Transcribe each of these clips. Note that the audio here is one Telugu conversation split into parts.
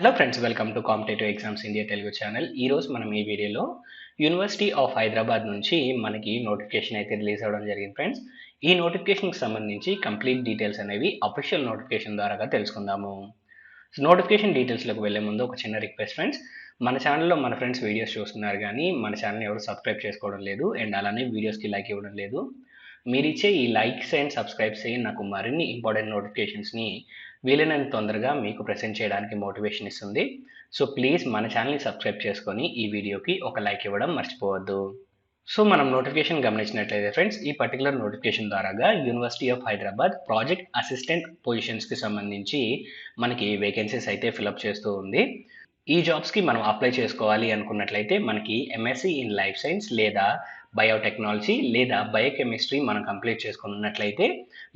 Hello friends, welcome to competitive exams India Telugu channel. ఈరోజు మనం ఈ వీడియోలో యూనివర్సిటీ ఆఫ్ హైదరాబాద్ నుంచి మనకి నోటిఫికేషన్ అయితే రిలీజ్ అవ్వడం జరిగింది ఫ్రెండ్స్. ఈ నోటిఫికేషన్కి సంబంధించి కంప్లీట్ డీటెయిల్స్ అనేవి అఫీషియల్ నోటిఫికేషన్ ద్వారా తెలుసుకుందాము. నోటిఫికేషన్ డీటెయిల్స్లోకి వెళ్ళే ముందు ఒక చిన్న రిక్వెస్ట్ ఫ్రెండ్స్, మన ఛానల్లో మన ఫ్రెండ్స్ వీడియోస్ చూస్తున్నారు కానీ మన ఛానల్ని ఎవరు సబ్స్క్రైబ్ చేసుకోవడం లేదు అండ్ అలానే వీడియోస్కి లైక్ ఇవ్వడం లేదు. మీరు ఇచ్చే ఈ లైక్స్ అండ్ సబ్స్క్రైబ్స్ నాకు మరిన్ని ఇంపార్టెంట్ నోటిఫికేషన్స్ని వీలైనంత తొందరగా మీకు ప్రెజెంట్ చేయడానికి మోటివేషన్ ఇస్తుంది. సో ప్లీజ్ మన ఛానల్ని సబ్స్క్రైబ్ చేసుకొని ఈ వీడియోకి ఒక లైక్ ఇవ్వడం మర్చిపోవద్దు. సో మనం నోటిఫికేషన్ గమనించినట్లయితే ఫ్రెండ్స్, ఈ పర్టికులర్ నోటిఫికేషన్ ద్వారాగా university of Hyderabad project assistant పొజిషన్స్కి సంబంధించి మనకి వేకెన్సీస్ అయితే ఫిలప్ చేస్తూ ఉంది. ఈ జాబ్స్కి మనం అప్లై చేసుకోవాలి అనుకున్నట్లయితే మనకి ఎంఎస్సి ఇన్ లైఫ్ సైన్స్ లేదా బయోటెక్నాలజీ లేదా బయోకెమిస్ట్రీ మనం కంప్లీట్ చేసుకున్నట్లయితే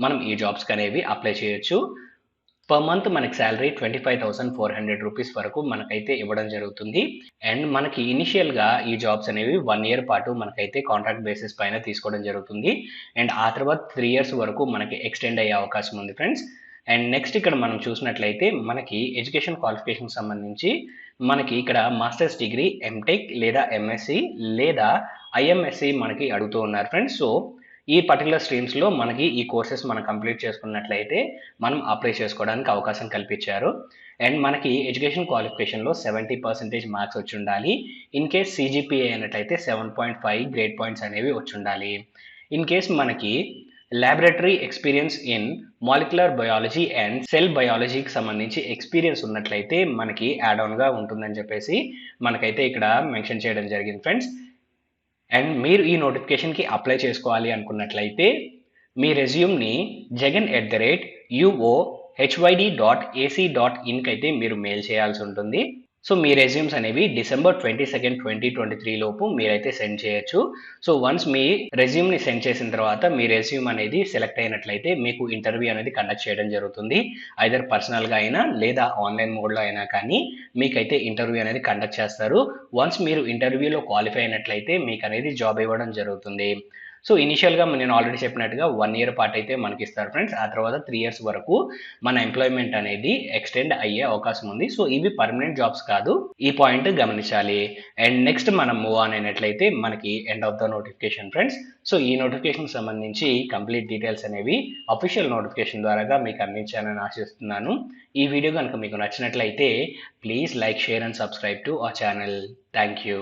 మనం ఈ జాబ్స్కి అనేవి అప్లై చేయొచ్చు. పర్ మంత్ మనకి శాలరీ 25,400 రూపీస్ వరకు మనకైతే ఇవ్వడం జరుగుతుంది. అండ్ మనకి ఇనిషియల్గా ఈ జాబ్స్ అనేవి 1 year పాటు మనకైతే కాంట్రాక్ట్ బేసిస్ పైన తీసుకోవడం జరుగుతుంది. అండ్ ఆ తర్వాత 3 years వరకు మనకి ఎక్స్టెండ్ అయ్యే అవకాశం ఉంది ఫ్రెండ్స్. అండ్ నెక్స్ట్ ఇక్కడ మనం చూసినట్లయితే మనకి ఎడ్యుకేషన్ క్వాలిఫికేషన్ సంబంధించి మనకి ఇక్కడ మాస్టర్స్ డిగ్రీ, ఎంటెక్ లేదా ఎంఎస్సి లేదా ఐఎంఎస్సి మనకి అడుగుతూ ఉన్నారు ఫ్రెండ్స్. సో ఈ పర్టికులర్ స్ట్రీమ్స్లో మనకి ఈ కోర్సెస్ మనం కంప్లీట్ చేసుకున్నట్లయితే మనం అప్లై చేసుకోవడానికి అవకాశం కల్పించారు. అండ్ మనకి ఎడ్యుకేషన్ క్వాలిఫికేషన్లో 70% మార్క్స్ వచ్చి ఉండాలి. ఇన్ కేస్ సిజిపిఏ అయినట్లయితే 7.5 గ్రేడ్ పాయింట్స్ అనేవి వచ్చి ఉండాలి. ఇన్ కేస్ మనకి laboratory experience in molecular biology and cell బయాలజీకి సంబంధించి ఎక్స్పీరియన్స్ ఉన్నట్లయితే మనకి యాడ్ ఆన్గా ఉంటుందని చెప్పేసి మనకైతే ఇక్కడ మెన్షన్ చేయడం జరిగింది ఫ్రెండ్స్. అండ్ మీరు ఈ నోటిఫికేషన్కి అప్లై చేసుకోవాలి అనుకున్నట్లయితే మీ రెజ్యూమ్ని jagan@uohyd.ac.in అయితే మీరు మెయిల్ చేయాల్సి ఉంటుంది. సో మీ రెజ్యూమ్స్ అనేవి December 22, 2023 లోపు మీరైతే సెండ్ చేయొచ్చు. సో వన్స్ మీ రెజ్యూమ్ని సెండ్ చేసిన తర్వాత మీ రెజ్యూమ్ అనేది సెలెక్ట్ అయినట్లయితే మీకు ఇంటర్వ్యూ అనేది కండక్ట్ చేయడం జరుగుతుంది. ఐదర్ పర్సనల్గా అయినా లేదా ఆన్లైన్ మోడ్లో అయినా కానీ మీకైతే ఇంటర్వ్యూ అనేది కండక్ట్ చేస్తారు. వన్స్ మీరు ఇంటర్వ్యూలో క్వాలిఫై అయినట్లయితే మీకు అనేది జాబ్ ఇవ్వడం జరుగుతుంది. సో ఇనిషియల్గా నేను ఆల్రెడీ చెప్పినట్టుగా 1 year పాటు అయితే మనకి ఇస్తారు ఫ్రెండ్స్. ఆ తర్వాత 3 years వరకు మన ఎంప్లాయ్మెంట్ అనేది ఎక్స్టెండ్ అయ్యే అవకాశం ఉంది. సో ఇవి పర్మనెంట్ జాబ్స్ కాదు, ఈ పాయింట్ గమనించాలి. అండ్ నెక్స్ట్ మనం మూవ్ ఆన్ అయినట్లయితే మనకి end of the notification friends. So ఈ నోటిఫికేషన్ సంబంధించి కంప్లీట్ డీటెయిల్స్ అనేవి అఫీషియల్ నోటిఫికేషన్ ద్వారా మీకు అందించాలని ఆశిస్తున్నాను. ఈ వీడియో కనుక మీకు నచ్చినట్లయితే please like, share and subscribe to our channel. Thank you.